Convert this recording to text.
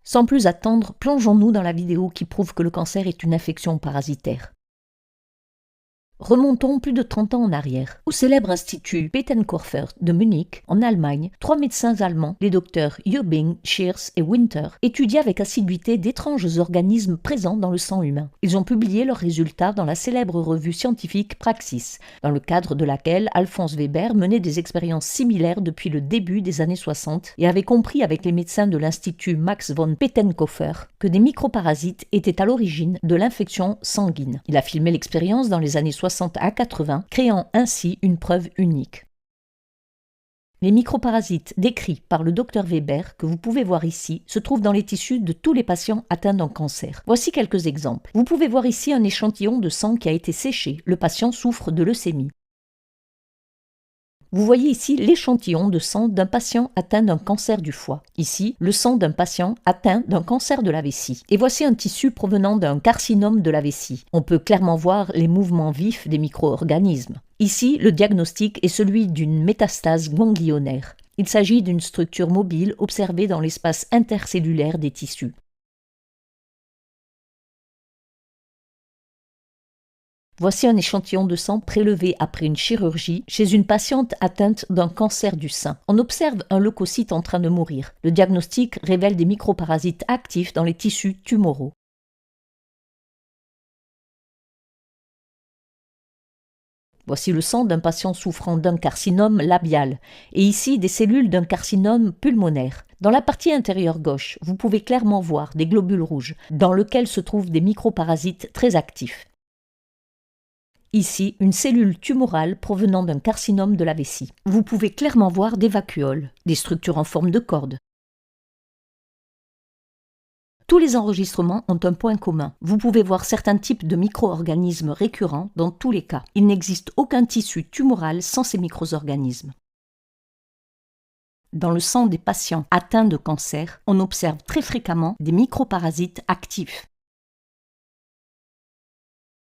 Sans plus attendre, plongeons-nous dans la vidéo qui prouve que le cancer est une infection parasitaire. Remontons plus de 30 ans en arrière. Au célèbre institut Pettenkofer de Munich, en Allemagne, 3 médecins allemands, les docteurs Jobing, Shears et Winter, étudiaient avec assiduité d'étranges organismes présents dans le sang humain. Ils ont publié leurs résultats dans la célèbre revue scientifique Praxis, dans le cadre de laquelle Alphonse Weber menait des expériences similaires depuis le début des années 60 et avait compris avec les médecins de l'institut Max von Pettenkofer que des microparasites étaient à l'origine de l'infection sanguine. Il a filmé l'expérience dans les années 60 à 80, créant ainsi une preuve unique. Les microparasites décrits par le Dr Weber, que vous pouvez voir ici, se trouvent dans les tissus de tous les patients atteints d'un cancer. Voici quelques exemples. Vous pouvez voir ici un échantillon de sang qui a été séché. Le patient souffre de leucémie. Vous voyez ici l'échantillon de sang d'un patient atteint d'un cancer du foie. Ici, le sang d'un patient atteint d'un cancer de la vessie. Et voici un tissu provenant d'un carcinome de la vessie. On peut clairement voir les mouvements vifs des micro-organismes. Ici, le diagnostic est celui d'une métastase ganglionnaire. Il s'agit d'une structure mobile observée dans l'espace intercellulaire des tissus. Voici un échantillon de sang prélevé après une chirurgie chez une patiente atteinte d'un cancer du sein. On observe un leucocyte en train de mourir. Le diagnostic révèle des microparasites actifs dans les tissus tumoraux. Voici le sang d'un patient souffrant d'un carcinome labial, et ici des cellules d'un carcinome pulmonaire. Dans la partie intérieure gauche, vous pouvez clairement voir des globules rouges, dans lesquels se trouvent des microparasites très actifs. Ici, une cellule tumorale provenant d'un carcinome de la vessie. Vous pouvez clairement voir des vacuoles, des structures en forme de corde. Tous les enregistrements ont un point commun. Vous pouvez voir certains types de micro-organismes récurrents dans tous les cas. Il n'existe aucun tissu tumoral sans ces micro-organismes. Dans le sang des patients atteints de cancer, on observe très fréquemment des microparasites actifs.